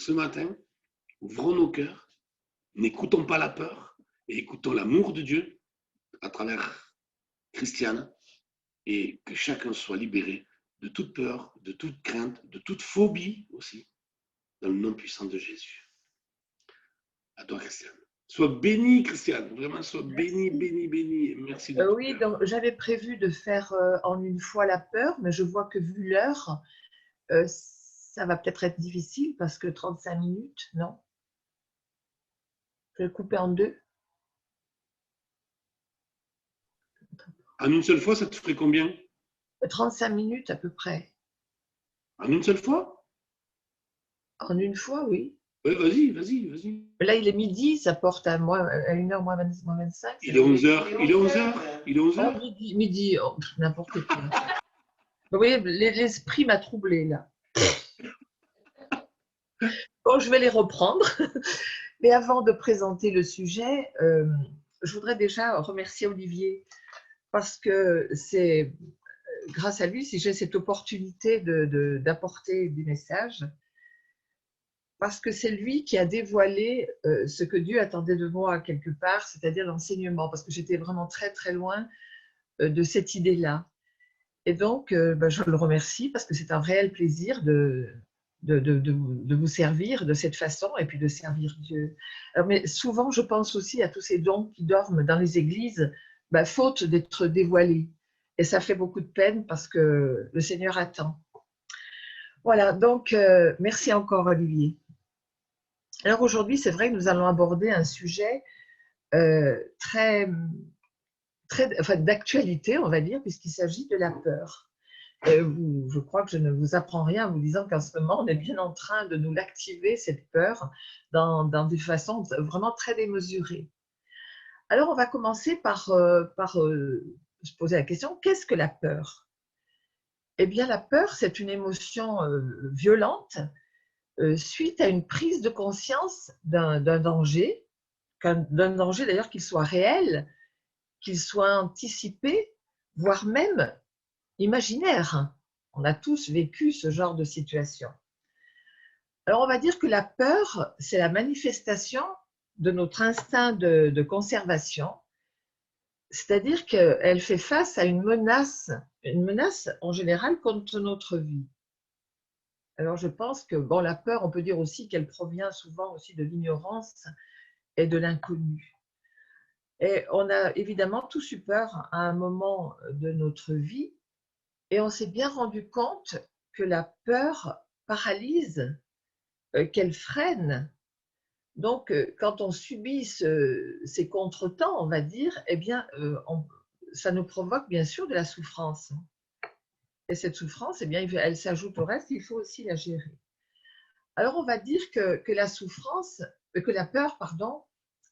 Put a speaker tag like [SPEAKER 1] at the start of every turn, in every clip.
[SPEAKER 1] ce matin, ouvrons nos cœurs, n'écoutons pas la peur et écoutons l'amour de Dieu à travers Christiane et que chacun soit libéré de toute peur, de toute crainte, de toute phobie aussi, dans le nom puissant de Jésus. À toi, Christiane. Sois bénie, Christiane. Vraiment, sois bénie, bénie, bénie. Merci de tout
[SPEAKER 2] Oui,
[SPEAKER 1] cœur.
[SPEAKER 2] donc j'avais prévu de faire en une fois la peur, mais je vois que vu l'heure, ça va peut-être être difficile parce que 35 minutes, non? Je vais le couper en deux.
[SPEAKER 1] En une seule fois, ça te ferait combien?
[SPEAKER 2] 35 minutes à peu près.
[SPEAKER 1] En une seule fois?
[SPEAKER 2] En une fois, oui.
[SPEAKER 1] Ouais, vas-y, vas-y, vas-y.
[SPEAKER 2] Là, il est midi, ça porte à 1h moins 25.
[SPEAKER 1] Il est 11h. Il est 11h. Il est
[SPEAKER 2] Oh,
[SPEAKER 1] 11h.
[SPEAKER 2] midi, oh, n'importe quoi. Vous voyez, l'esprit m'a troublé là. Bon, je vais les reprendre. Mais avant de présenter le sujet, je voudrais déjà remercier Olivier parce que c'est grâce à lui si j'ai cette opportunité d'apporter des messages. Parce que c'est lui qui a dévoilé ce que Dieu attendait de moi quelque part, c'est-à-dire l'enseignement, parce que j'étais vraiment très très loin de cette idée-là. Et donc, je le remercie parce que c'est un réel plaisir de vous servir de cette façon et puis de servir Dieu. Alors, mais souvent, je pense aussi à tous ces dons qui dorment dans les églises, faute d'être dévoilés. Et ça fait beaucoup de peine parce que le Seigneur attend. Voilà, donc merci encore Olivier. Alors aujourd'hui, c'est vrai que nous allons aborder un sujet très d'actualité, on va dire, puisqu'il s'agit de la peur. Je crois que je ne vous apprends rien en vous disant qu'en ce moment, on est bien en train de nous l'activer, cette peur, dans des façons vraiment très démesurées. Alors, on va commencer par se poser la question, qu'est-ce que la peur? Eh bien, la peur, c'est une émotion violente suite à une prise de conscience d'un danger, d'un danger d'ailleurs qu'il soit réel, qu'il soit anticipé, voire même imaginaire. On a tous vécu ce genre de situation. Alors on va dire que la peur, c'est la manifestation de notre instinct de conservation, c'est-à-dire qu'elle fait face à une menace en général contre notre vie. Alors je pense que la peur, on peut dire aussi qu'elle provient souvent aussi de l'ignorance et de l'inconnu. Et on a évidemment tous eu peur à un moment de notre vie et on s'est bien rendu compte que la peur paralyse, qu'elle freine. Donc, quand on subit ces contretemps, on va dire, eh bien, ça nous provoque bien sûr de la souffrance. Et cette souffrance, eh bien, elle s'ajoute au reste, il faut aussi la gérer. Alors, on va dire que la souffrance, que la peur, pardon,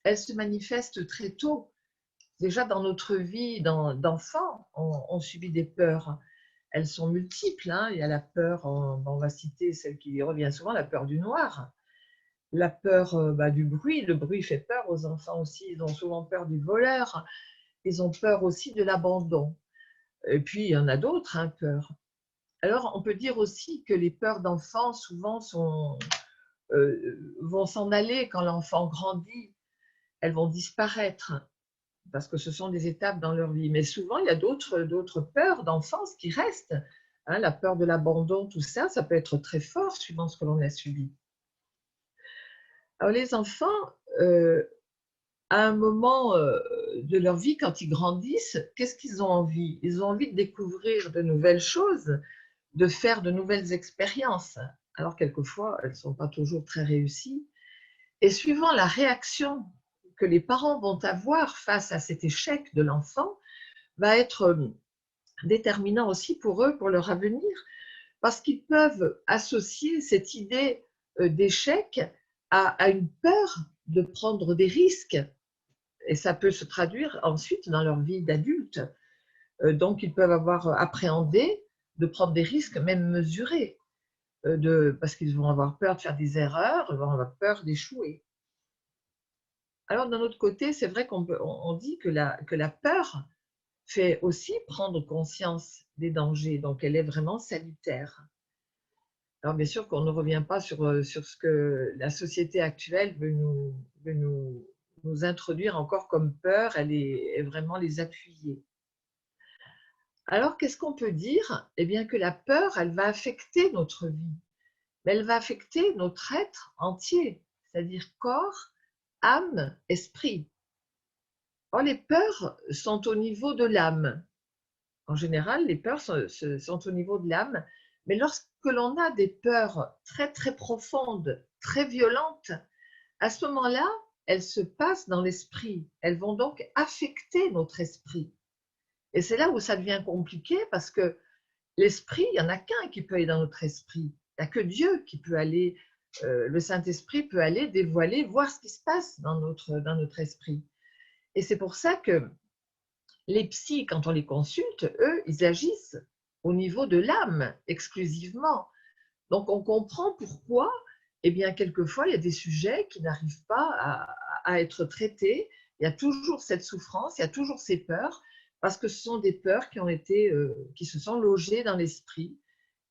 [SPEAKER 2] elle se manifeste très tôt. Déjà dans notre vie d'enfant, on subit des peurs. Elles sont multiples. Hein. Il y a la peur, on va citer celle qui revient souvent, la peur du noir. La peur du bruit. Le bruit fait peur aux enfants aussi. Ils ont souvent peur du voleur. Ils ont peur aussi de l'abandon. Et puis, il y en a d'autres, hein, peurs. Alors, on peut dire aussi que les peurs d'enfants, souvent, vont s'en aller quand l'enfant grandit. Elles vont disparaître parce que ce sont des étapes dans leur vie. Mais souvent, il y a d'autres peurs d'enfance qui restent. Hein, la peur de l'abandon, tout ça, ça peut être très fort suivant ce que l'on a subi. Alors, les enfants, à un moment de leur vie, quand ils grandissent, qu'est-ce qu'ils ont envie? Ils ont envie de découvrir de nouvelles choses, de faire de nouvelles expériences. Alors, quelquefois, elles ne sont pas toujours très réussies. Et suivant la réaction que les parents vont avoir face à cet échec de l'enfant, va être déterminant aussi pour eux, pour leur avenir, parce qu'ils peuvent associer cette idée d'échec à une peur de prendre des risques. Et ça peut se traduire ensuite dans leur vie d'adulte. Donc, ils peuvent avoir appréhendé de prendre des risques, même mesurés, parce qu'ils vont avoir peur de faire des erreurs, ils vont avoir peur d'échouer. Alors, d'un autre côté, c'est vrai qu'on dit que la peur fait aussi prendre conscience des dangers, donc elle est vraiment salutaire. Alors, bien sûr qu'on ne revient pas sur ce que la société actuelle veut nous introduire encore comme peur, elle est vraiment les appuyer. Alors, qu'est-ce qu'on peut dire? Eh bien, que la peur, elle va affecter notre vie, mais elle va affecter notre être entier, c'est-à-dire corps, âme, esprit. Or, les peurs sont au niveau de l'âme. En général, les peurs sont au niveau de l'âme, mais lorsque l'on a des peurs très très profondes, très violentes, à ce moment-là, elles se passent dans l'esprit. Elles vont donc affecter notre esprit. Et c'est là où ça devient compliqué parce que l'esprit, il n'y en a qu'un qui peut aller dans notre esprit. Il n'y a que Dieu qui peut aller, le Saint-Esprit peut aller dévoiler, voir ce qui se passe dans notre esprit. Et c'est pour ça que les psys, quand on les consulte, eux, ils agissent au niveau de l'âme exclusivement. Donc, on comprend pourquoi, eh bien, quelquefois, il y a des sujets qui n'arrivent pas à être traités. Il y a toujours cette souffrance, il y a toujours ces peurs, parce que ce sont des peurs qui ont été, qui se sont logées dans l'esprit.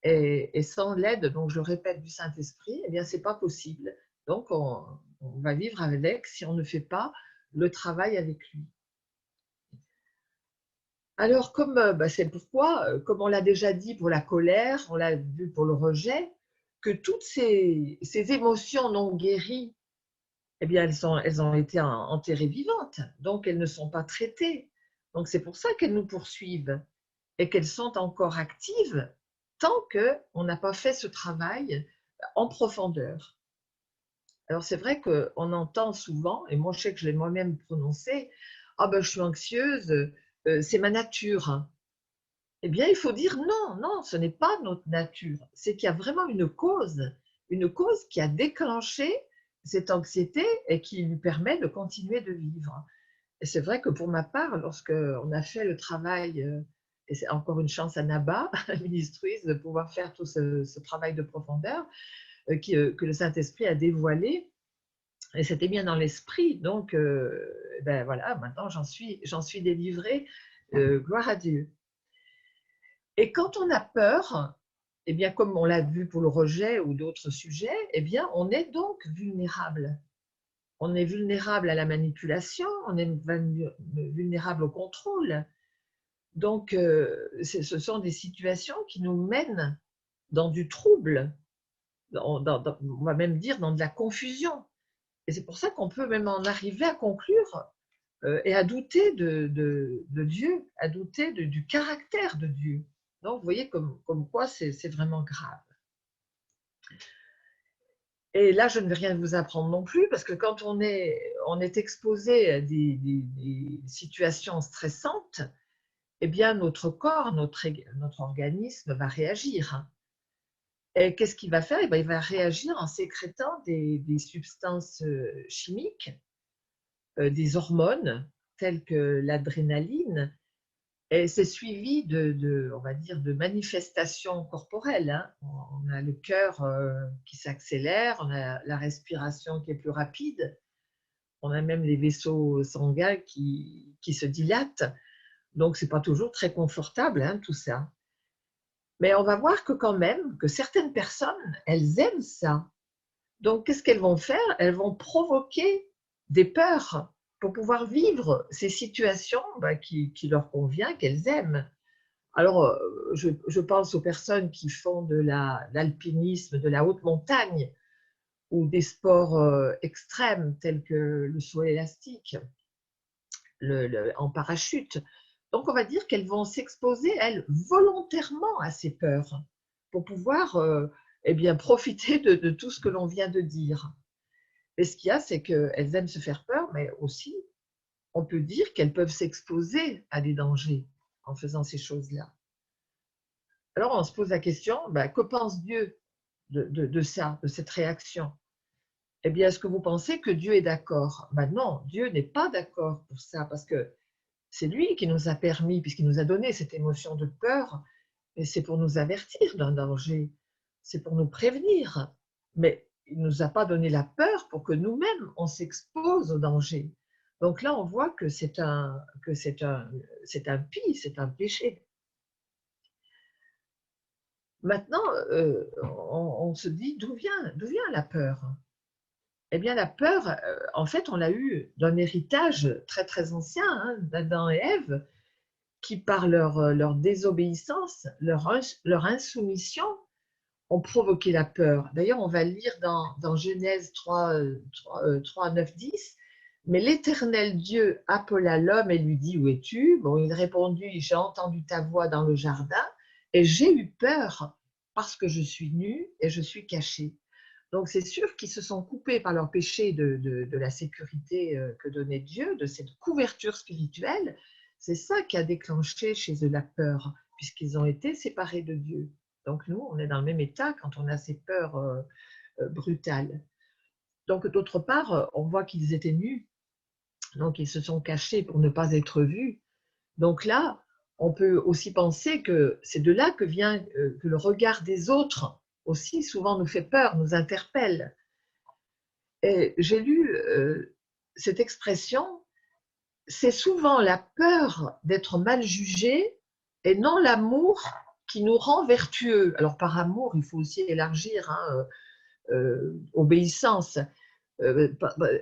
[SPEAKER 2] Et sans l'aide, donc je répète, du Saint-Esprit, eh bien, c'est pas possible. Donc, on va vivre avec si on ne fait pas le travail avec lui. Alors, comme c'est pourquoi, comme on l'a déjà dit pour la colère, on l'a vu pour le rejet, que toutes ces émotions non guéries, eh bien, elles ont été enterrées vivantes, donc elles ne sont pas traitées. Donc, c'est pour ça qu'elles nous poursuivent et qu'elles sont encore actives tant qu'on n'a pas fait ce travail en profondeur. Alors, c'est vrai qu'on entend souvent, et moi je sais que je l'ai moi-même prononcé, ah ben je suis anxieuse, c'est ma nature. Eh bien, il faut dire non, non, ce n'est pas notre nature. C'est qu'il y a vraiment une cause qui a déclenché cette anxiété et qui lui permet de continuer de vivre. Et c'est vrai que pour ma part, lorsqu'on a fait le travail, et c'est encore une chance à Naba, à Ministries, de pouvoir faire tout ce travail de profondeur que le Saint-Esprit a dévoilé, et c'était bien dans l'esprit. Donc, ben voilà, maintenant j'en suis délivrée, gloire à Dieu. Et quand on a peur, eh bien, comme on l'a vu pour le rejet ou d'autres sujets, eh bien, on est donc vulnérable. On est vulnérable à la manipulation, on est vulnérable au contrôle. Donc, ce sont des situations qui nous mènent dans du trouble, on va même dire dans de la confusion. Et c'est pour ça qu'on peut même en arriver à conclure et à douter de Dieu, à douter du caractère de Dieu. Donc, vous voyez comme quoi c'est vraiment grave. Et là, je ne vais rien vous apprendre non plus, parce que quand on est exposé à des situations stressantes, eh bien, notre corps, notre organisme va réagir. Et qu'est-ce qu'il va faire? Eh bien, il va réagir en sécrétant des substances chimiques, des hormones, telles que l'adrénaline. Et c'est suivi on va dire, de manifestations corporelles, hein. On a le cœur qui s'accélère, on a la respiration qui est plus rapide, on a même les vaisseaux sanguins qui se dilatent. Donc, ce n'est pas toujours très confortable, hein, tout ça. Mais on va voir que quand même, que certaines personnes, elles aiment ça. Donc, qu'est-ce qu'elles vont faire? Elles vont provoquer des peurs pour pouvoir vivre ces situations qui leur convient, qu'elles aiment. Alors, je pense aux personnes qui font de l'alpinisme, de la haute montagne ou des sports extrêmes tels que le saut élastique, en parachute. Donc, on va dire qu'elles vont s'exposer, elles, volontairement à ces peurs pour pouvoir eh bien, profiter de tout ce que l'on vient de dire. Et ce qu'il y a, c'est qu'elles aiment se faire peur, mais aussi, on peut dire qu'elles peuvent s'exposer à des dangers en faisant ces choses-là. Alors, on se pose la question, que pense Dieu de ça, de cette réaction? Eh bien, est-ce que vous pensez que Dieu est d'accord? Non, Dieu n'est pas d'accord pour ça, parce que c'est lui qui nous a permis, puisqu'il nous a donné cette émotion de peur, et c'est pour nous avertir d'un danger, c'est pour nous prévenir. Mais il ne nous a pas donné la peur pour que nous-mêmes, on s'expose au danger. Donc là, on voit que c'est un péché. Maintenant, on se dit d'où vient la peur? Eh bien, la peur, en fait, on l'a eu d'un héritage très très ancien, hein, d'Adam et Ève, qui par leur désobéissance, leur insoumission, ont provoqué la peur. D'ailleurs, on va lire dans Genèse 3, 9, 10. Mais l'Éternel Dieu appela l'homme et lui dit, où es-tu? Bon, il répondit, j'ai entendu ta voix dans le jardin et j'ai eu peur parce que je suis nu et je suis caché. Donc, c'est sûr qu'ils se sont coupés par leur péché de la sécurité que donnait Dieu, de cette couverture spirituelle. C'est ça qui a déclenché chez eux la peur, puisqu'ils ont été séparés de Dieu. Donc, nous, on est dans le même état quand on a ces peurs brutales. Donc, d'autre part, on voit qu'ils étaient nus, donc ils se sont cachés pour ne pas être vus. Donc là, on peut aussi penser que c'est de là que vient que le regard des autres aussi souvent nous fait peur, nous interpelle. Et j'ai lu cette expression, c'est souvent la peur d'être mal jugé et non l'amour qui nous rend vertueux. Alors par amour, il faut aussi élargir, hein, obéissance.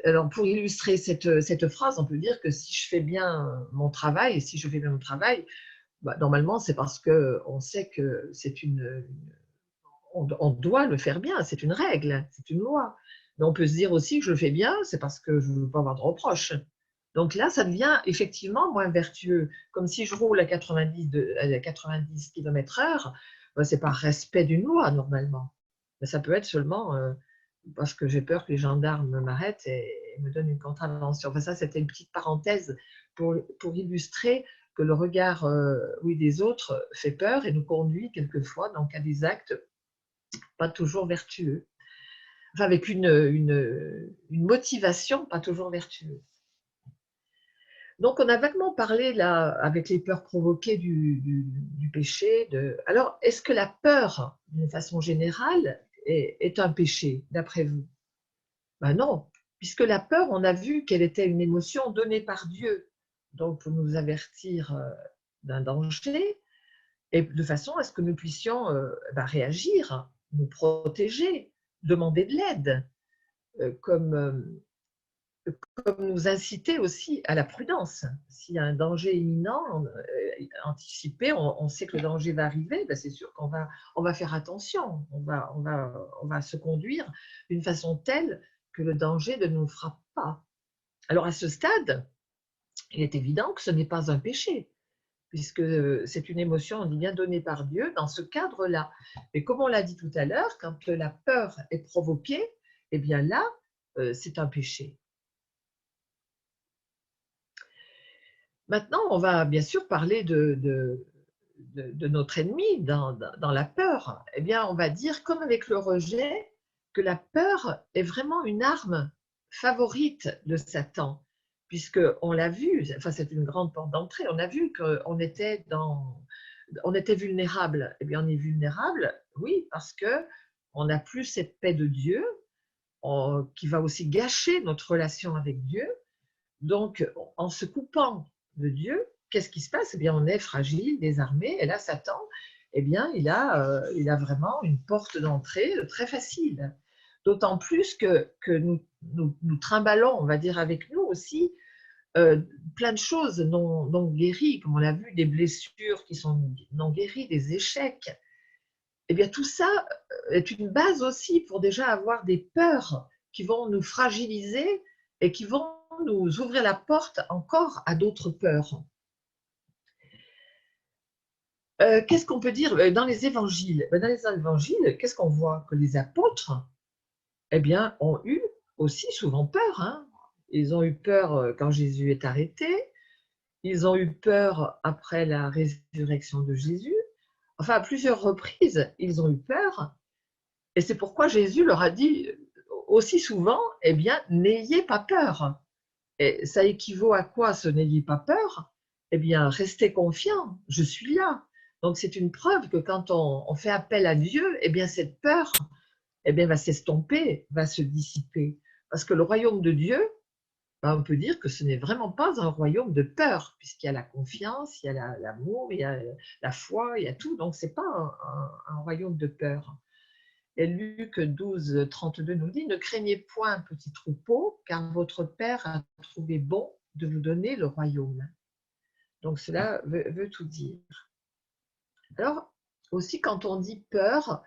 [SPEAKER 2] Alors pour illustrer cette phrase, on peut dire que si je fais bien mon travail, et si je fais bien mon travail, bah, normalement c'est parce qu'on sait que on doit le faire bien, c'est une règle, c'est une loi. Mais on peut se dire aussi que je le fais bien, c'est parce que je ne veux pas avoir de reproches. Donc là, ça devient effectivement moins vertueux. Comme si je roule à 90 km/h, c'est par respect d'une loi normalement. Mais ça peut être seulement parce que j'ai peur que les gendarmes m'arrêtent et me donnent une contravention. Enfin, ça, c'était une petite parenthèse pour illustrer que le regard oui, des autres fait peur et nous conduit quelquefois donc, à des actes pas toujours vertueux, enfin avec une motivation pas toujours vertueuse. Donc on a vaguement parlé là avec les peurs provoquées du péché. Alors est-ce que la peur, d'une façon générale, est un péché d'après vous? Ben non, puisque la peur, on a vu qu'elle était une émotion donnée par Dieu, donc pour nous avertir d'un danger et de façon à ce que nous puissions réagir, nous protéger, demander de l'aide, comme nous inciter aussi à la prudence. S'il y a un danger imminent, anticipé, on sait que le danger va arriver, ben c'est sûr on va faire attention, on va se conduire d'une façon telle que le danger ne nous frappe pas. Alors à ce stade, il est évident que ce n'est pas un péché, puisque c'est une émotion, on dit bien, donnée par Dieu dans ce cadre-là. Mais comme on l'a dit tout à l'heure, quand la peur est provoquée, eh bien là, c'est un péché. Maintenant, on va bien sûr parler de notre ennemi dans la peur. Eh bien, on va dire, comme avec le rejet, que la peur est vraiment une arme favorite de Satan, puisqu'on l'a vu, enfin c'est une grande porte d'entrée, on a vu qu'on était on était vulnérable. Eh bien, on est vulnérable, oui, parce que on n'a plus cette paix de Dieu, qui va aussi gâcher notre relation avec Dieu. Donc, en se coupant de Dieu, qu'est-ce qui se passe? Eh bien, on est fragile, désarmé, et là, Satan, eh bien, il a vraiment une porte d'entrée très facile. D'autant plus que nous trimballons, on va dire, avec nous aussi, plein de choses non guéries, comme on l'a vu, des blessures qui sont non guéries, des échecs. Eh bien, tout ça est une base aussi pour déjà avoir des peurs qui vont nous fragiliser et qui vont nous ouvrir la porte encore à d'autres peurs. Qu'est-ce qu'on peut dire dans les évangiles? Dans les évangiles, qu'est-ce qu'on voit? Que les apôtres, eh bien, ont eu aussi souvent peur. Hein. Ils ont eu peur quand Jésus est arrêté. Ils ont eu peur après la résurrection de Jésus. Enfin, à plusieurs reprises, ils ont eu peur. Et c'est pourquoi Jésus leur a dit aussi souvent, eh bien, n'ayez pas peur. Et ça équivaut à quoi ce n'ayez pas peur? Eh bien, restez confiant, je suis là. Donc, c'est une preuve que quand on fait appel à Dieu, eh bien, cette peur eh bien, va s'estomper, va se dissiper. Parce que le royaume de Dieu, on peut dire que ce n'est vraiment pas un royaume de peur, puisqu'il y a la confiance, il y a l'amour, il y a la foi, il y a tout. Donc, ce n'est pas un royaume de peur. Et Luc 12, 32 nous dit, ne craignez point, petit troupeau, car votre Père a trouvé bon de vous donner le royaume. Donc, cela veut tout dire. Alors, aussi, quand on dit peur,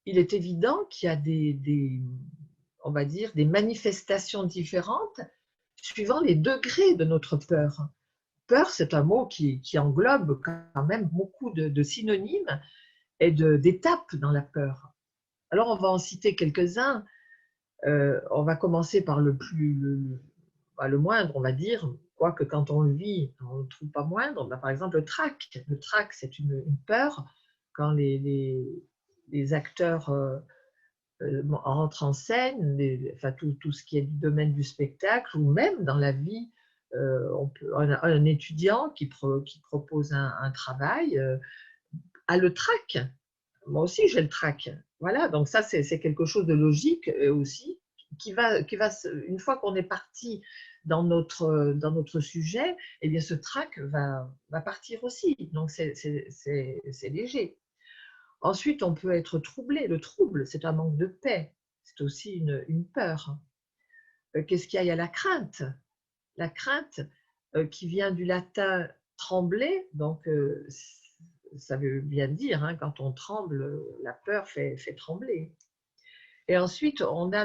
[SPEAKER 2] il est évident qu'il y a on va dire, des manifestations différentes suivant les degrés de notre peur. Peur, c'est un mot qui englobe quand même beaucoup de synonymes et d'étapes dans la peur. Alors, on va en citer quelques-uns. On va commencer par le moindre, on va dire, quoique quand on le vit, on ne le trouve pas moindre. Par exemple, le trac. Le trac, c'est une peur quand les acteurs rentrent en scène, enfin, tout ce qui est du domaine du spectacle, ou même dans la vie, un étudiant qui propose un travail a le trac. Moi aussi, j'ai le trac. Voilà, donc ça, c'est quelque chose de logique aussi, qui va, une fois qu'on est parti dans notre sujet, eh bien, ce trac va partir aussi. Donc, c'est léger. Ensuite, on peut être troublé. Le trouble, c'est un manque de paix. C'est aussi une peur. Qu'est-ce qu'il y a? Il y a la crainte. La crainte qui vient du latin trembler, donc ça veut bien dire, hein, quand on tremble, la peur fait trembler. Et ensuite, on a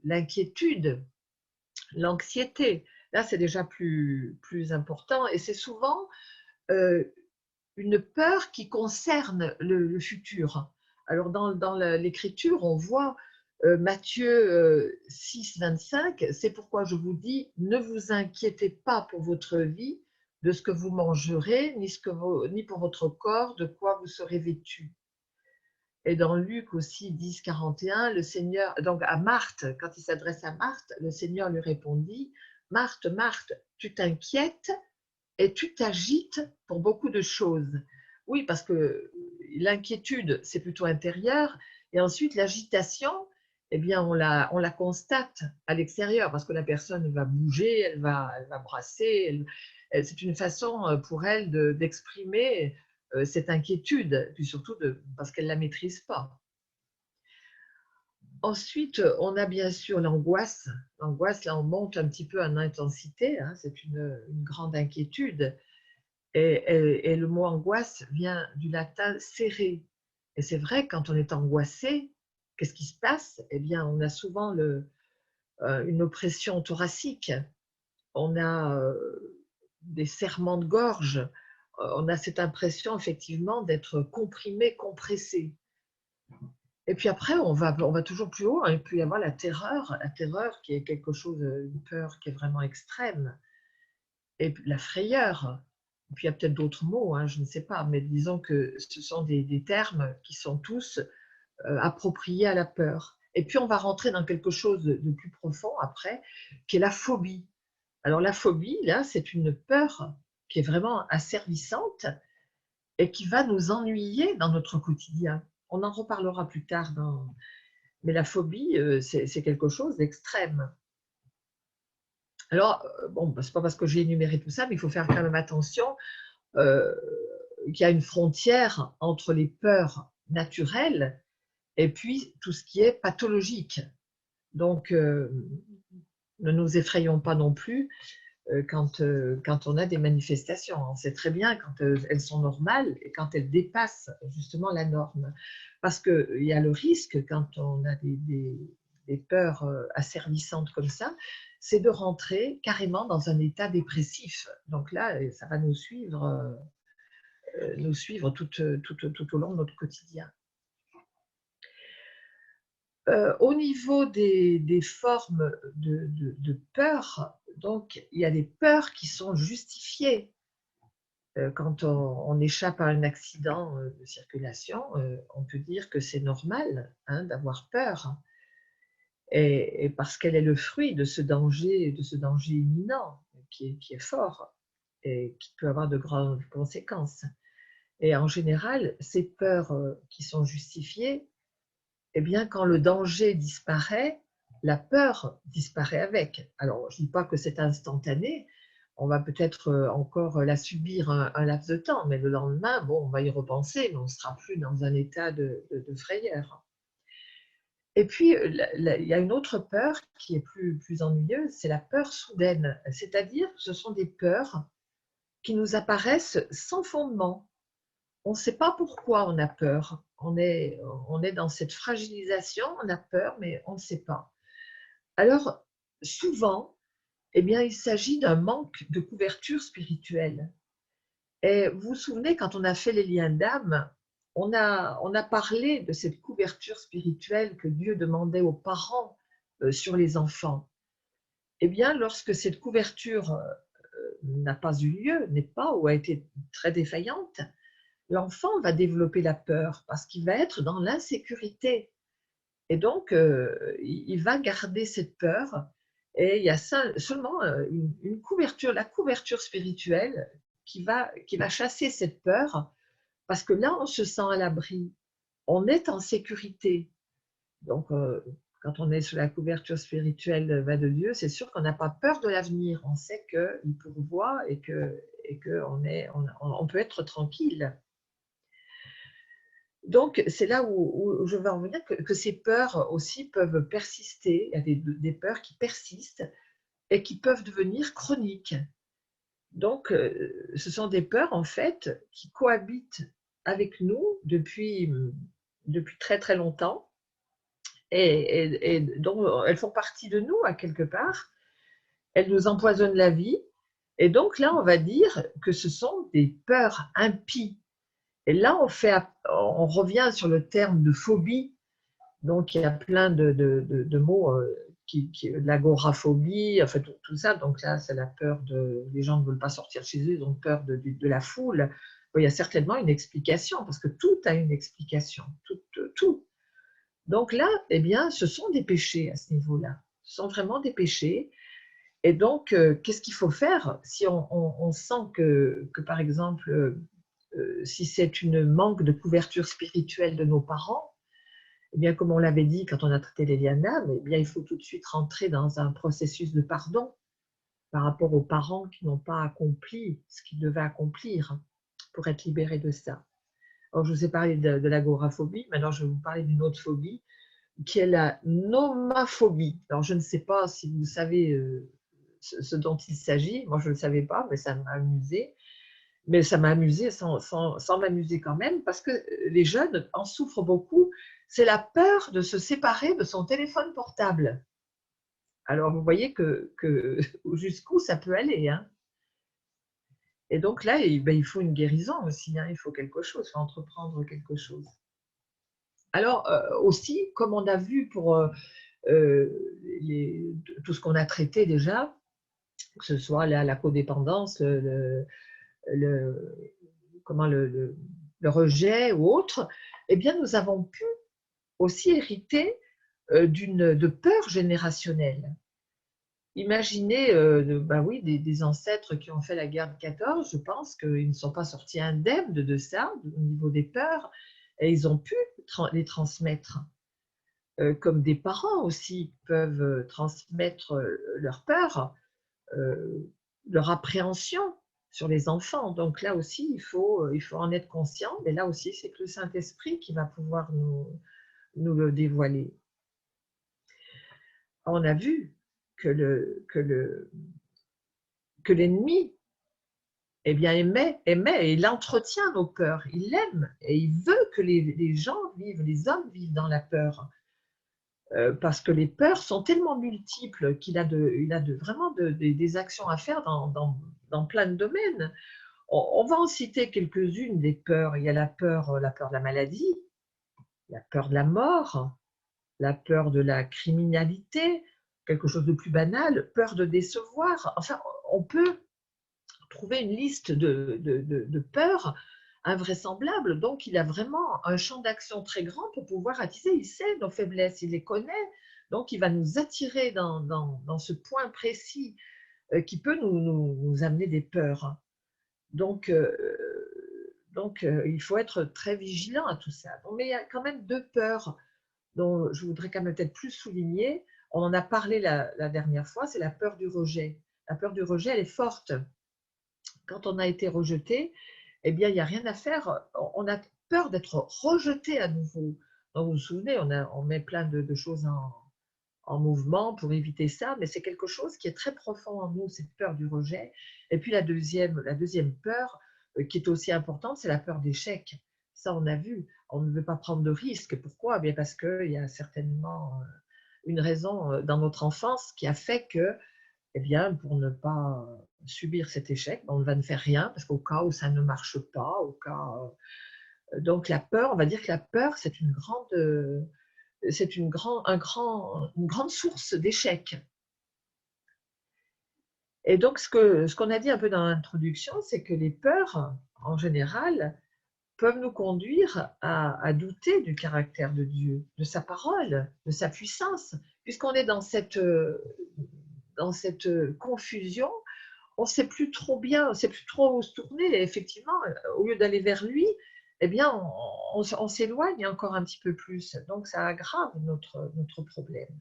[SPEAKER 2] l'inquiétude, l'anxiété. Là, c'est déjà plus important et c'est souvent une peur qui concerne le futur. Alors, dans l'écriture, on voit Matthieu 6, 25, c'est pourquoi je vous dis, ne vous inquiétez pas pour votre vie, de ce que vous mangerez, ni pour votre corps, de quoi vous serez vêtus. Et dans Luc aussi 10, 41, le Seigneur, donc à Marthe, quand il s'adresse à Marthe, le Seigneur lui répondit, Marthe, Marthe, tu t'inquiètes et tu t'agites pour beaucoup de choses. Oui, parce que l'inquiétude, c'est plutôt intérieur, et ensuite l'agitation, eh bien, on la constate à l'extérieur, parce que la personne va bouger, elle va brasser, c'est une façon pour elle d'exprimer cette inquiétude, puis surtout parce qu'elle ne la maîtrise pas. Ensuite, on a bien sûr l'angoisse. L'angoisse, là, on monte un petit peu en intensité, hein, c'est une grande inquiétude. Et le mot angoisse vient du latin serrer. Et c'est vrai, quand on est angoissé, qu'est-ce qui se passe? Eh bien, on a souvent une oppression thoracique, on a des serrements de gorge, on a cette impression effectivement d'être comprimé, compressé. Et puis après, on va toujours plus haut, hein, il peut y avoir la terreur qui est quelque chose, une peur qui est vraiment extrême, et la frayeur. Et puis il y a peut-être d'autres mots, hein, je ne sais pas, mais disons que ce sont des termes qui sont tous appropriés à la peur. Et puis on va rentrer dans quelque chose de plus profond après, qui est la phobie. Alors la phobie, là, c'est une peur qui est vraiment asservissante et qui va nous ennuyer dans notre quotidien. On en reparlera plus tard, mais la phobie, c'est quelque chose d'extrême. Alors, bon, c'est pas parce que j'ai énuméré tout ça, mais il faut faire quand même attention qu'il y a une frontière entre les peurs naturelles et puis tout ce qui est pathologique. Donc, ne nous effrayons pas non plus quand on a des manifestations. On sait très bien quand elles sont normales et quand elles dépassent justement la norme. Parce qu'il y a le risque, quand on a des peurs asservissantes comme ça, c'est de rentrer carrément dans un état dépressif. Donc là, ça va nous suivre tout au long de notre quotidien. Au niveau des formes de peur, donc il y a des peurs qui sont justifiées. Quand on échappe à un accident de circulation, on peut dire que c'est normal, hein, d'avoir peur, et parce qu'elle est le fruit de ce danger imminent qui est fort et qui peut avoir de grandes conséquences. Et en général, ces peurs qui sont justifiées, eh bien, quand le danger disparaît, la peur disparaît avec. Alors, je ne dis pas que c'est instantané, on va peut-être encore la subir un laps de temps, mais le lendemain, bon, on va y repenser, mais on ne sera plus dans un état de frayeur. Et puis, il y a une autre peur qui est plus ennuyeuse, c'est la peur soudaine. C'est-à-dire que ce sont des peurs qui nous apparaissent sans fondement. On ne sait pas pourquoi on a peur. On est dans cette fragilisation, on a peur, mais on ne sait pas. Alors, souvent, eh bien, il s'agit d'un manque de couverture spirituelle. Et vous vous souvenez, quand on a fait les liens d'âme, on a parlé de cette couverture spirituelle que Dieu demandait aux parents sur les enfants. Eh bien, lorsque cette couverture n'a pas eu lieu, n'est pas ou a été très défaillante, l'enfant va développer la peur parce qu'il va être dans l'insécurité. Et donc, il va garder cette peur. Et il y a seulement une couverture, la couverture spirituelle qui va chasser cette peur, parce que là, on se sent à l'abri, on est en sécurité. Donc, quand on est sous la couverture spirituelle de Dieu, c'est sûr qu'on n'a pas peur de l'avenir. On sait qu'il pourvoit et qu'on peut être tranquille. Donc, c'est là où je veux en venir, que ces peurs aussi peuvent persister. Il y a des peurs qui persistent et qui peuvent devenir chroniques. Donc, ce sont des peurs, en fait, qui cohabitent avec nous depuis très, très longtemps et dont elles font partie de nous, à quelque part. Elles nous empoisonnent la vie. Et donc, là, on va dire que ce sont des peurs impies. Et là, on revient sur le terme de phobie. Donc, il y a plein de mots, l'agoraphobie, enfin tout ça. Donc là, c'est la peur les gens ne veulent pas sortir chez eux, ils ont peur de la foule. Bon, il y a certainement une explication, parce que tout a une explication, tout. Donc là, eh bien, ce sont des péchés à ce niveau-là. Ce sont vraiment des péchés. Et donc, qu'est-ce qu'il faut faire si on sent que, par exemple, si c'est une manque de couverture spirituelle de nos parents, eh bien, comme on l'avait dit quand on a traité les liens d'âme, eh bien, il faut tout de suite rentrer dans un processus de pardon par rapport aux parents qui n'ont pas accompli ce qu'ils devaient accomplir pour être libérés de ça. Alors, je vous ai parlé de l'agoraphobie, maintenant je vais vous parler d'une autre phobie qui est la nomophobie. Alors, je ne sais pas si vous savez ce dont il s'agit, moi je ne le savais pas, mais ça m'a amusé. Mais ça m'a amusé sans m'amuser quand même, parce que les jeunes en souffrent beaucoup. C'est la peur de se séparer de son téléphone portable. Alors, vous voyez jusqu'où ça peut aller. Hein. Et donc là, il faut une guérison aussi, hein, il faut quelque chose, il faut entreprendre quelque chose. Alors, aussi, comme on a vu pour tout ce qu'on a traité déjà, que ce soit la codépendance, comment le rejet ou autre, eh bien, nous avons pu aussi hériter de peur générationnelle. Imaginez oui, des ancêtres qui ont fait la guerre de 14, je pense qu'ils ne sont pas sortis indemnes de ça, au niveau des peurs, et ils ont pu les transmettre. Comme des parents aussi peuvent transmettre leur peur, leur appréhension sur les enfants. Donc là aussi, il faut en être conscient, mais là aussi, c'est que le Saint-Esprit qui va pouvoir nous le dévoiler. On a vu que l'ennemi eh bien, aimait et il entretient nos peurs. Il aime et il veut que les gens vivent, les hommes vivent dans la peur. Parce que les peurs sont tellement multiples qu'il a vraiment des actions à faire dans plein de domaines. On va en citer quelques-unes des peurs. Il y a la peur de la maladie, la peur de la mort, la peur de la criminalité, quelque chose de plus banal, peur de décevoir. Enfin, on peut trouver une liste de peurs invraisemblables. Donc, il a vraiment un champ d'action très grand pour pouvoir attiser. Il sait nos faiblesses, il les connaît. Donc, il va nous attirer dans ce point précis qui peut nous amener des peurs. Donc, il faut être très vigilant à tout ça. Mais il y a quand même deux peurs dont je voudrais quand même peut-être plus souligner. On en a parlé la dernière fois, c'est la peur du rejet. La peur du rejet, elle est forte. Quand on a été rejeté, eh bien, il n'y a rien à faire. On a peur d'être rejeté à nouveau. Donc, vous vous souvenez, on met plein de choses en mouvement pour éviter ça, mais c'est quelque chose qui est très profond en nous, cette peur du rejet. Et puis la deuxième peur, qui est aussi importante, c'est la peur d'échec. Ça, on a vu. On ne veut pas prendre de risques. Pourquoi? Bien parce qu'il y a certainement une raison dans notre enfance qui a fait que, eh bien, pour ne pas subir cet échec, on ne va ne faire rien, parce qu'au cas où ça ne marche pas, au cas... donc la peur, on va dire que la peur, c'est une grande source d'échecs. Et donc, ce qu'on a dit un peu dans l'introduction, c'est que les peurs, en général, peuvent nous conduire à douter du caractère de Dieu, de sa parole, de sa puissance, puisqu'on est dans cette confusion. On ne sait plus trop bien, on ne sait plus trop où se tourner. Et effectivement, au lieu d'aller vers lui, eh bien, on s'éloigne encore un petit peu plus. Donc, ça aggrave notre problème.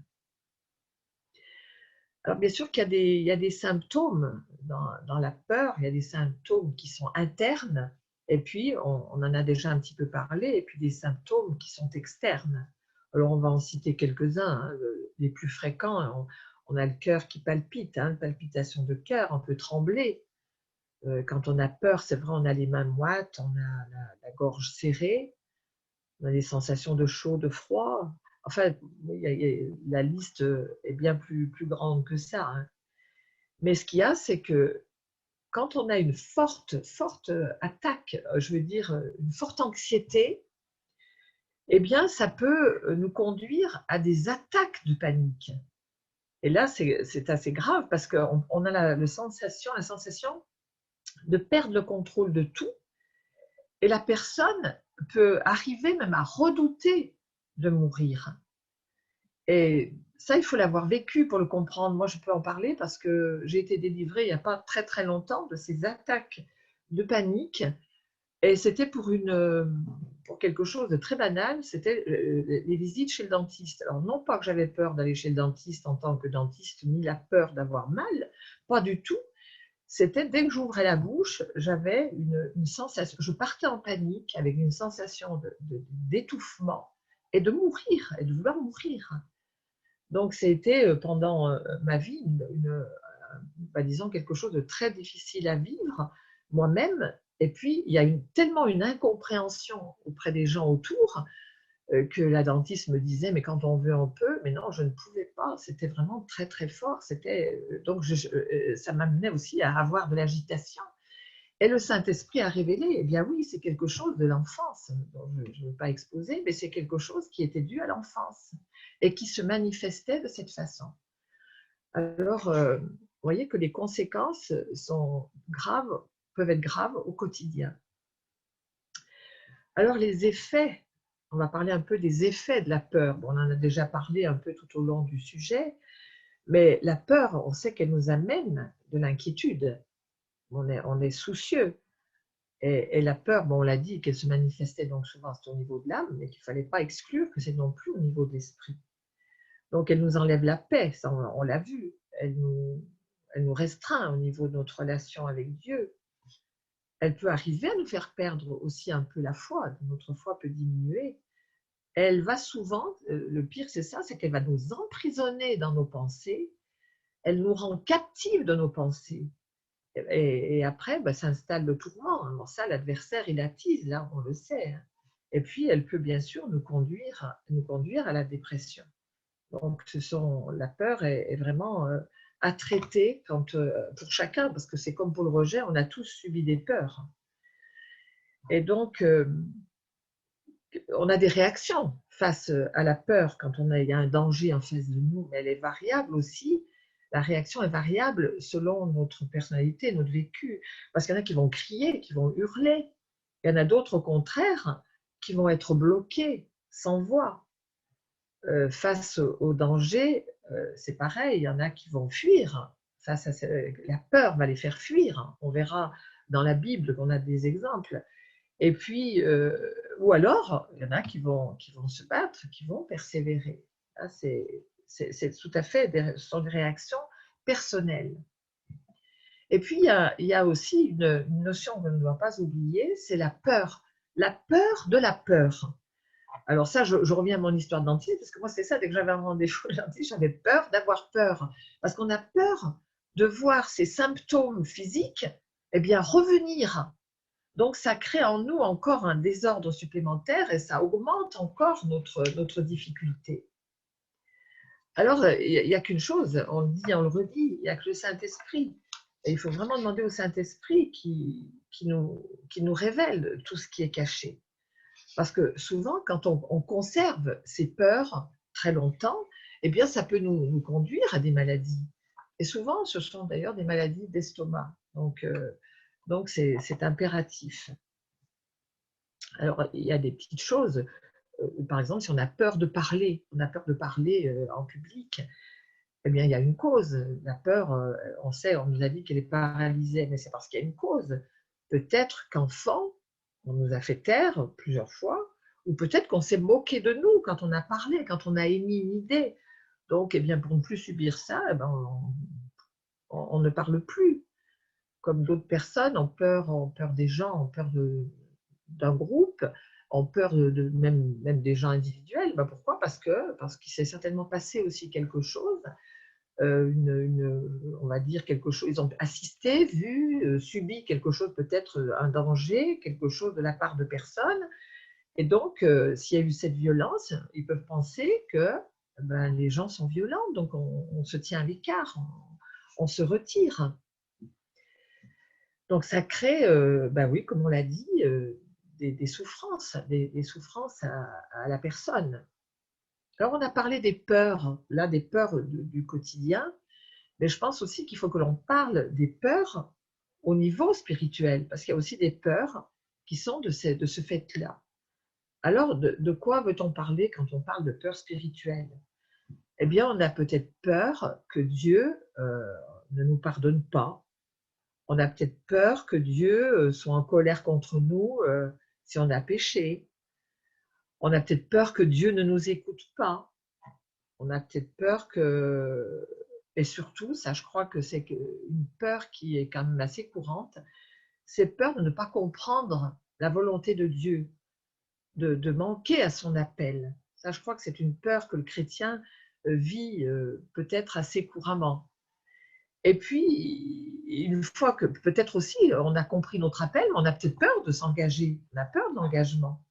[SPEAKER 2] Alors, bien sûr qu'il y a des symptômes dans la peur, il y a des symptômes qui sont internes, et puis on en a déjà un petit peu parlé, et puis des symptômes qui sont externes. Alors, on va en citer quelques-uns, hein, les plus fréquents. On a le cœur qui palpite, hein, palpitation de cœur, on peut trembler. Quand on a peur, c'est vrai, on a les mains moites, on a la gorge serrée, on a des sensations de chaud, de froid. Enfin, la liste est bien plus grande que ça, hein. Mais ce qu'il y a, c'est que quand on a une forte attaque, je veux dire une forte anxiété, eh bien, ça peut nous conduire à des attaques de panique. Et là, c'est assez grave parce qu'on a la sensation de perdre le contrôle de tout. Et la personne peut arriver même à redouter de mourir. Et ça, il faut l'avoir vécu pour le comprendre. Moi, je peux en parler parce que j'ai été délivrée il n'y a pas très très longtemps de ces attaques de panique. Et c'était pour quelque chose de très banal, c'était les visites chez le dentiste. Alors, non pas que j'avais peur d'aller chez le dentiste en tant que dentiste, ni la peur d'avoir mal, pas du tout. C'était dès que j'ouvrais la bouche, j'avais une sensation, je partais en panique avec une sensation d'étouffement et de mourir, et de vouloir mourir. Donc, c'était pendant ma vie, disons, quelque chose de très difficile à vivre moi-même. Et puis, il y a tellement une incompréhension auprès des gens autour que la dentiste me disait, mais quand on veut, on peut. Mais non, je ne pouvais pas. C'était vraiment très, très fort. Donc, ça m'amenait aussi à avoir de l'agitation. Et le Saint-Esprit a révélé, eh bien oui, c'est quelque chose de l'enfance, dont je ne veux pas exposer, mais c'est quelque chose qui était dû à l'enfance et qui se manifestait de cette façon. Alors, vous voyez que les conséquences sont graves, peuvent être graves au quotidien. Alors, les effets, on va parler un peu des effets de la peur. Bon, on en a déjà parlé un peu tout au long du sujet, mais la peur, on sait qu'elle nous amène de l'inquiétude. On est soucieux. Et la peur, bon, on l'a dit, qu'elle se manifestait donc souvent au niveau de l'âme, mais qu'il ne fallait pas exclure que c'est non plus au niveau de l'esprit. Donc, elle nous enlève la paix, ça on l'a vu. Elle nous restreint au niveau de notre relation avec Dieu. Elle peut arriver à nous faire perdre aussi un peu la foi. Notre foi peut diminuer. Elle va souvent, le pire c'est ça, c'est qu'elle va nous emprisonner dans nos pensées. Elle nous rend captives de nos pensées. Et après, s'installe le tourment. Alors ça, l'adversaire, il attise, là, on le sait. Et puis, elle peut bien sûr nous conduire à la dépression. Donc, la peur est vraiment à traiter pour chacun, parce que c'est comme pour le rejet, on a tous subi des peurs. Et donc, on a des réactions face à la peur quand il y a un danger en face de nous, mais elle est variable aussi. La réaction est variable selon notre personnalité, notre vécu. Parce qu'il y en a qui vont crier, qui vont hurler. Il y en a d'autres, au contraire, qui vont être bloqués, sans voix. Face au danger, c'est pareil. Il y en a qui vont fuir. La peur va les faire fuir. On verra dans la Bible qu'on a des exemples. Et puis, ou alors, il y en a qui vont se battre, qui vont persévérer. Là, c'est tout à fait ce sont des réactions personnelles. Et puis, il y a aussi une notion qu'on ne doit pas oublier, c'est la peur de la peur. Alors ça, je reviens à mon histoire de dentiste, parce que moi, c'est ça, dès que j'avais un rendez-vous au dentiste, j'avais peur d'avoir peur. Parce qu'on a peur de voir ces symptômes physiques eh bien, revenir. Donc, ça crée en nous encore un désordre supplémentaire et ça augmente encore notre difficulté. Alors, il n'y a qu'une chose, on le dit, on le redit, il n'y a que le Saint-Esprit. Et il faut vraiment demander au Saint-Esprit qui nous révèle tout ce qui est caché. Parce que souvent, quand on conserve ces peurs très longtemps, eh bien, ça peut nous conduire à des maladies. Et souvent, ce sont d'ailleurs des maladies d'estomac. Donc c'est impératif. Alors, il y a des petites choses. Par exemple, si on a peur de parler, en public, eh bien, il y a une cause. La peur, on sait, on nous a dit qu'elle est paralysée, mais c'est parce qu'il y a une cause. Peut-être qu'enfant, on nous a fait taire plusieurs fois, ou peut-être qu'on s'est moqué de nous quand on a parlé, quand on a émis une idée. Donc, eh bien, pour ne plus subir ça, eh ben, on ne parle plus. Comme d'autres personnes ont peur des gens, ont peur d'un groupe, ont peur même des gens individuels. Ben pourquoi? Parce qu'il s'est certainement passé aussi quelque chose, on va dire quelque chose, ils ont assisté, vu, subi quelque chose, peut-être un danger, quelque chose de la part de personnes. Et donc, s'il y a eu cette violence, ils peuvent penser que ben, les gens sont violents, donc on se tient à l'écart, on se retire. Donc, ça crée, ben oui, comme on l'a dit, des souffrances, des souffrances à la personne. Alors, on a parlé des peurs, là, des peurs du quotidien, mais je pense aussi qu'il faut que l'on parle des peurs au niveau spirituel, parce qu'il y a aussi des peurs qui sont de ce fait-là. Alors, de quoi veut-on parler quand on parle de peur spirituelle? Eh bien, on a peut-être peur que Dieu ne nous pardonne pas. On a peut-être peur que Dieu soit en colère contre nous si on a péché. On a peut-être peur que Dieu ne nous écoute pas. On a peut-être peur que… Et surtout, ça, je crois que c'est une peur qui est quand même assez courante, c'est peur de ne pas comprendre la volonté de Dieu, de manquer à son appel. Ça, je crois que c'est une peur que le chrétien vit peut-être assez couramment. Et puis, une fois que peut-être aussi on a compris notre appel, on a peut-être peur de s'engager, on a peur de l'engagement.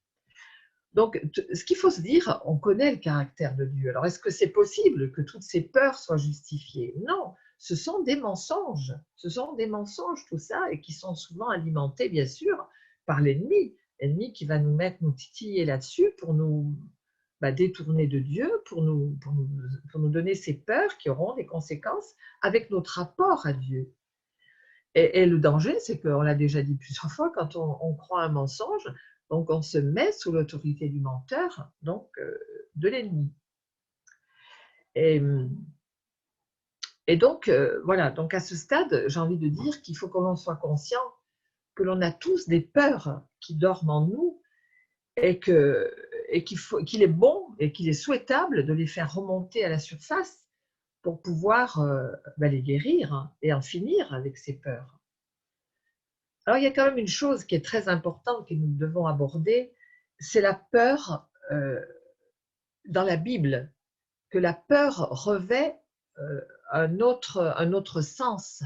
[SPEAKER 2] Donc, ce qu'il faut se dire, on connaît le caractère de Dieu. Alors, est-ce que c'est possible que toutes ces peurs soient justifiées? Non, ce sont des mensonges. Ce sont des mensonges, tout ça, et qui sont souvent alimentés, bien sûr, par l'ennemi. L'ennemi qui va nous titiller là-dessus pour nous détourner de Dieu, pour nous donner ces peurs qui auront des conséquences avec notre rapport à Dieu. Et le danger, c'est qu'on l'a déjà dit plusieurs fois, quand on croit un mensonge, donc on se met sous l'autorité du menteur, donc de l'ennemi. Et donc, voilà, donc à ce stade, j'ai envie de dire qu'il faut que l'on soit conscient que l'on a tous des peurs qui dorment en nous et qu'il est bon et qu'il est souhaitable de les faire remonter à la surface pour pouvoir les guérir et en finir avec ces peurs. Alors, il y a quand même une chose qui est très importante que nous devons aborder, c'est la peur dans la Bible, que la peur revêt un autre sens,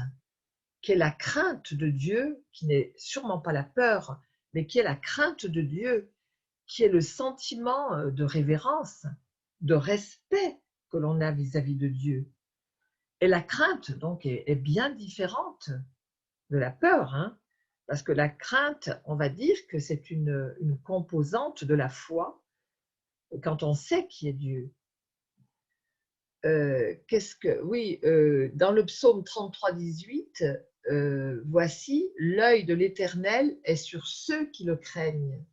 [SPEAKER 2] qui est la crainte de Dieu, qui n'est sûrement pas la peur, mais qui est la crainte de Dieu, qui est le sentiment de révérence, de respect que l'on a vis-à-vis de Dieu. Et la crainte, donc, est bien différente de la peur, hein, parce que la crainte, on va dire que c'est une composante de la foi quand on sait qui est Dieu. Dans le psaume 33, 18, voici, l'œil de l'Éternel est sur ceux qui le craignent.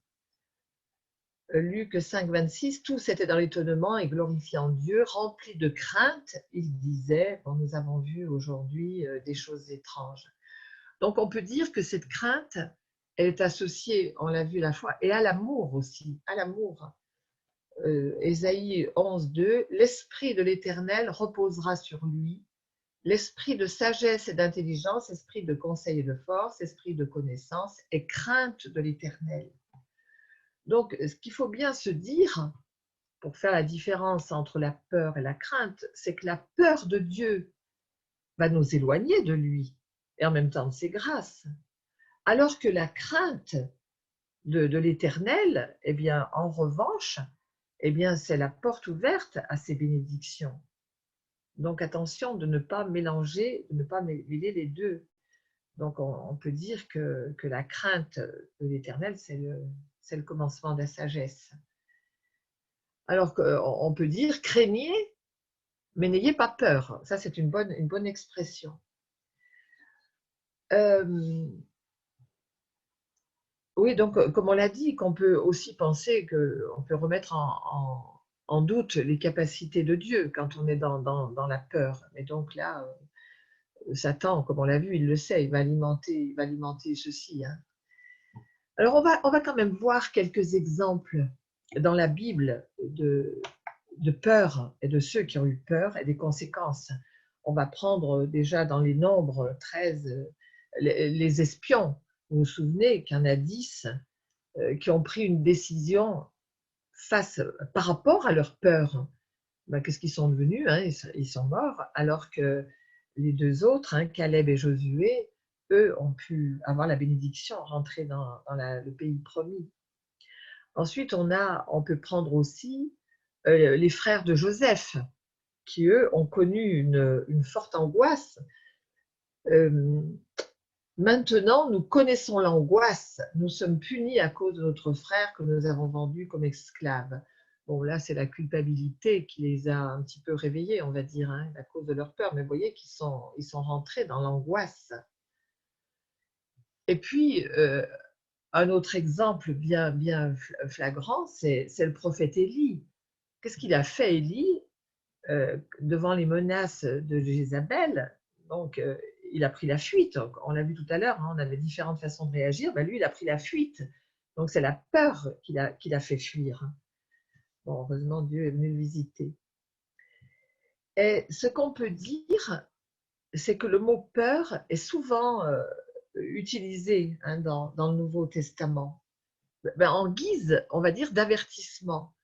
[SPEAKER 2] Luc 5, 26, tous étaient dans l'étonnement et glorifiant Dieu, remplis de crainte, ils disaient, bon, nous avons vu aujourd'hui des choses étranges. Donc on peut dire que cette crainte, elle est associée, on l'a vu la fois, et à l'amour aussi, à l'amour. Ésaïe 11, 2, l'Esprit de l'Éternel reposera sur lui, l'esprit de sagesse et d'intelligence, esprit de conseil et de force, esprit de connaissance et crainte de l'Éternel. Donc, ce qu'il faut bien se dire, pour faire la différence entre la peur et la crainte, c'est que la peur de Dieu va nous éloigner de lui et en même temps de ses grâces, alors que la crainte de l'Éternel, eh bien, en revanche, eh bien, c'est la porte ouverte à ses bénédictions. Donc, attention de ne pas mélanger, de ne pas mêler les deux. Donc, on peut dire que la crainte de l'Éternel, c'est le commencement de la sagesse. Alors qu'on peut dire, craignez, mais n'ayez pas peur. Ça, c'est une bonne expression. Oui, donc, comme on l'a dit, qu'on peut aussi penser qu'on peut remettre en doute les capacités de Dieu quand on est dans la peur. Mais donc là, Satan, comme on l'a vu, il le sait, il va alimenter ceci. Hein. Alors, on va quand même voir quelques exemples dans la Bible de peur et de ceux qui ont eu peur et des conséquences. On va prendre déjà dans les Nombres 13 les espions. Vous vous souvenez qu'il y en a 10 qui ont pris une décision par rapport à leur peur. Ben, qu'est-ce qu'ils sont devenus, hein, ils sont morts, alors que les deux autres, hein, Caleb et Josué, eux ont pu avoir la bénédiction, rentrer dans le pays promis. Ensuite, on peut prendre aussi les frères de Joseph, qui eux ont connu une forte angoisse. Maintenant, nous connaissons l'angoisse. Nous sommes punis à cause de notre frère que nous avons vendu comme esclave. Bon, là, c'est la culpabilité qui les a un petit peu réveillés, on va dire, hein, à cause de leur peur. Mais vous voyez qu'ils sont rentrés dans l'angoisse. Et puis, un autre exemple bien flagrant, c'est le prophète Élie. Qu'est-ce qu'il a fait, Élie, devant les menaces de Jézabel? Donc, il a pris la fuite. On l'a vu tout à l'heure, hein, on avait différentes façons de réagir. Ben, lui, il a pris la fuite. Donc, c'est la peur qui l'a fait fuir. Bon, heureusement, Dieu est venu le visiter. Et ce qu'on peut dire, c'est que le mot peur est souvent utilisé, hein, dans le Nouveau Testament, ben, en guise, on va dire, d'avertissement.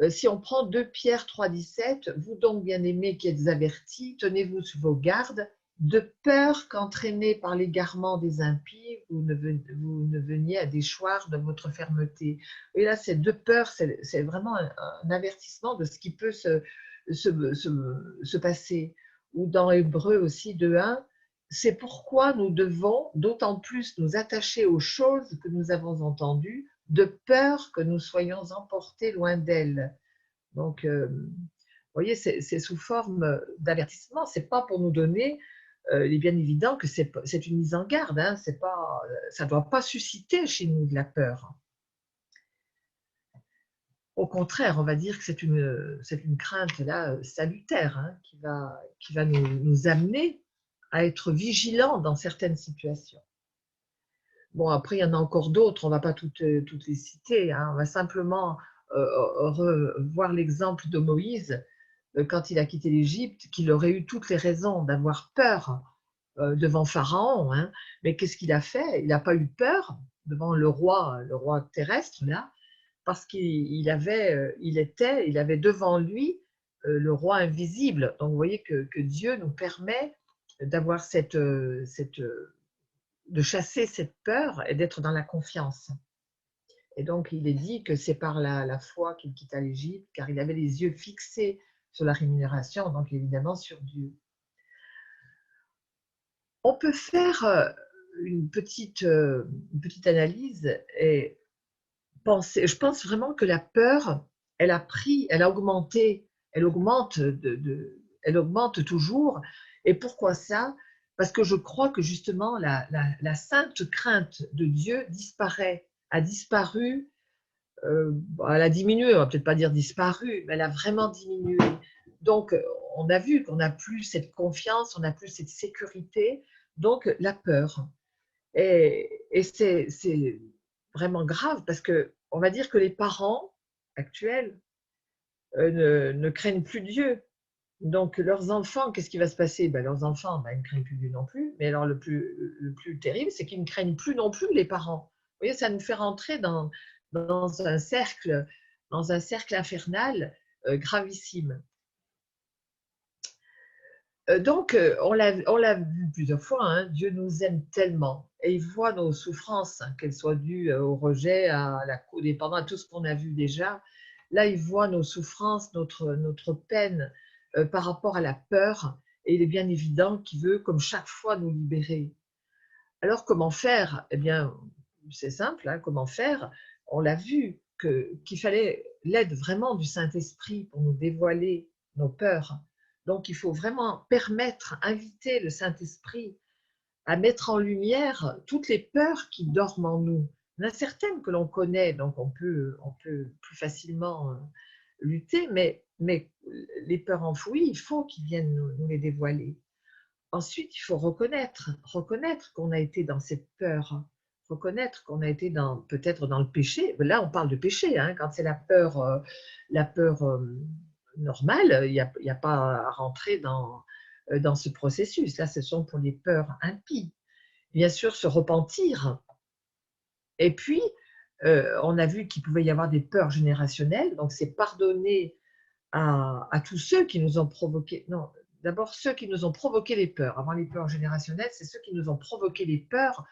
[SPEAKER 2] Si on prend 2 Pierre 3,17, vous donc bien-aimés qui êtes avertis, tenez-vous sur vos gardes, de peur qu'entraînés par l'égarement des impies, vous ne veniez à déchoir de votre fermeté. Et là, c'est de peur, c'est vraiment un avertissement de ce qui peut se passer. Ou dans Hébreu aussi 2,1, c'est pourquoi nous devons d'autant plus nous attacher aux choses que nous avons entendues, de peur que nous soyons emportés loin d'elles. Donc, vous voyez, c'est sous forme d'avertissement. C'est pas pour nous donner. Il est bien évident que c'est une mise en garde. Hein, ça ne doit pas susciter chez nous de la peur. Au contraire, on va dire que c'est une crainte là salutaire, hein, qui va nous amener à être vigilants dans certaines situations. Bon, après, il y en a encore d'autres, on ne va pas toutes les citer, hein. On va simplement voir l'exemple de Moïse quand il a quitté l'Égypte, qu'il aurait eu toutes les raisons d'avoir peur devant Pharaon, hein. Mais qu'est-ce qu'il a fait? Il n'a pas eu peur devant le roi terrestre, là, parce qu'il avait devant lui le roi invisible. Donc, vous voyez que Dieu nous permet d'avoir de chasser cette peur et d'être dans la confiance. Et donc, il est dit que c'est par la foi qu'il quitta l'Égypte, car il avait les yeux fixés sur la rémunération, donc évidemment sur Dieu. On peut faire une petite analyse et penser. Je pense vraiment que la peur, elle augmente toujours. Et pourquoi ça? Parce que je crois que justement la sainte crainte de Dieu a disparu, elle a diminué, on va peut-être pas dire disparu, mais elle a vraiment diminué. Donc, on a vu qu'on n'a plus cette confiance, on n'a plus cette sécurité, donc la peur. Et c'est vraiment grave parce que on va dire que les parents actuels ne craignent plus Dieu. Donc, leurs enfants, qu'est-ce qui va se passer? Ben, leurs enfants, ben, ils ne craignent plus Dieu non plus. Mais alors, le plus terrible, c'est qu'ils ne craignent plus non plus les parents. Vous voyez, ça nous fait rentrer dans un cercle infernal gravissime. Donc, on l'a vu plusieurs fois, hein, Dieu nous aime tellement et il voit nos souffrances, hein, qu'elles soient dues au rejet, à la codépendance, à tout ce qu'on a vu déjà. Là, il voit nos souffrances, notre peine par rapport à la peur et il est bien évident qu'il veut, comme chaque fois, nous libérer. Alors, comment faire? Eh bien, c'est simple, hein, comment faire? On l'a vu qu'il fallait l'aide vraiment du Saint-Esprit pour nous dévoiler nos peurs. Donc, il faut vraiment permettre, inviter le Saint-Esprit à mettre en lumière toutes les peurs qui dorment en nous. Il y en a certaines que l'on connaît, donc on peut plus facilement lutter, mais les peurs enfouies, il faut qu'ils viennent nous les dévoiler. Ensuite, il faut reconnaître qu'on a été dans cette peur, reconnaître qu'on a été peut-être dans le péché. Là, on parle de péché, hein, quand c'est la peur normale, il n'y a pas à rentrer dans ce processus. Là, ce sont pour les peurs impies. Bien sûr, se repentir. Et puis, on a vu qu'il pouvait y avoir des peurs générationnelles, donc c'est pardonner à tous ceux qui nous ont provoqué. Non, d'abord ceux qui nous ont provoqué les peurs. Avant les peurs générationnelles, c'est ceux qui nous ont provoqué les peurs,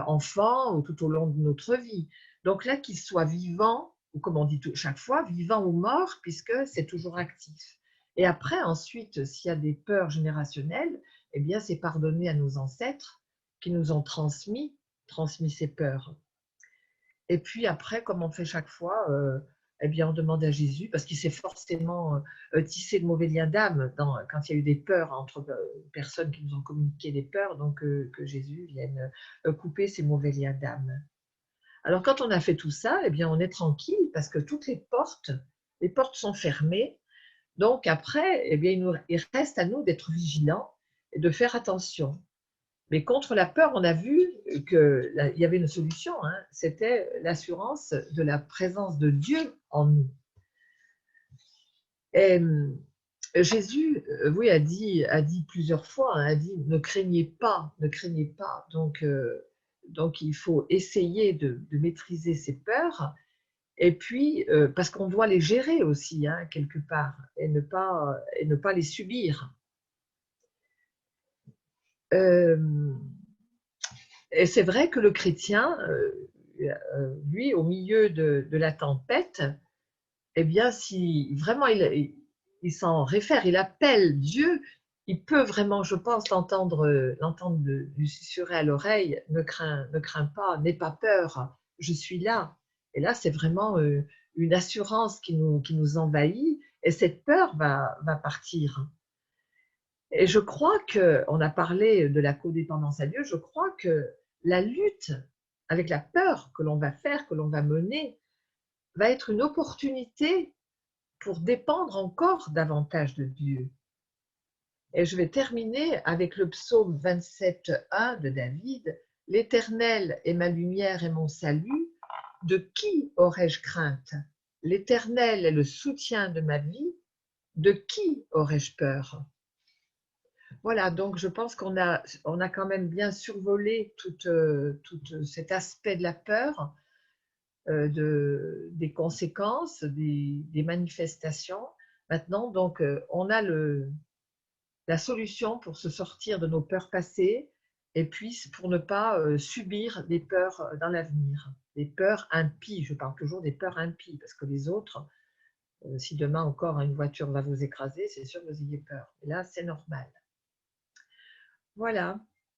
[SPEAKER 2] enfants ou tout au long de notre vie. Donc là, qu'ils soient vivants, ou comme on dit chaque fois, vivants ou morts, puisque c'est toujours actif. Et après, ensuite, s'il y a des peurs générationnelles, eh bien, c'est pardonner à nos ancêtres qui nous ont transmis ces peurs. Et puis après, comme on fait chaque fois, eh bien, on demande à Jésus, parce qu'il s'est forcément tissé de mauvais liens d'âme quand il y a eu des peurs entre personnes qui nous ont communiqué des peurs, donc que Jésus vienne couper ces mauvais liens d'âme. Alors quand on a fait tout ça, eh bien, on est tranquille parce que toutes les portes sont fermées. Donc après, eh bien, il reste à nous d'être vigilants et de faire attention. Mais contre la peur, on a vu qu'il y avait une solution, hein, c'était l'assurance de la présence de Dieu en nous. Et Jésus, oui, a dit plusieurs fois, hein, a dit ne craignez pas, ne craignez pas. Donc il faut essayer de maîtriser ces peurs, et puis parce qu'on doit les gérer aussi, hein, quelque part, et ne pas les subir. Et c'est vrai que le chrétien, lui, au milieu de la tempête, eh bien, si vraiment il s'en réfère, il appelle Dieu, il peut vraiment, je pense, l'entendre lui susurrer à l'oreille, ne crains pas, n'aie pas peur, je suis là. Et là, c'est vraiment une assurance qui nous envahit, et cette peur va partir. Et je crois on a parlé de la codépendance à Dieu, je crois que la lutte avec la peur que l'on va faire, que l'on va mener, va être une opportunité pour dépendre encore davantage de Dieu. Et je vais terminer avec le psaume 27:1 de David. L'Éternel est ma lumière et mon salut. De qui aurais-je crainte? L'Éternel est le soutien de ma vie. De qui aurais-je peur? Voilà, donc je pense qu'on a quand même bien survolé tout cet aspect de la peur, des conséquences, des manifestations. Maintenant, donc, on a la solution pour se sortir de nos peurs passées et puis pour ne pas subir des peurs dans l'avenir, des peurs impies. Je parle toujours des peurs impies parce que les autres, si demain encore une voiture va vous écraser, c'est sûr que vous ayez peur. Et là, c'est normal. Voilà.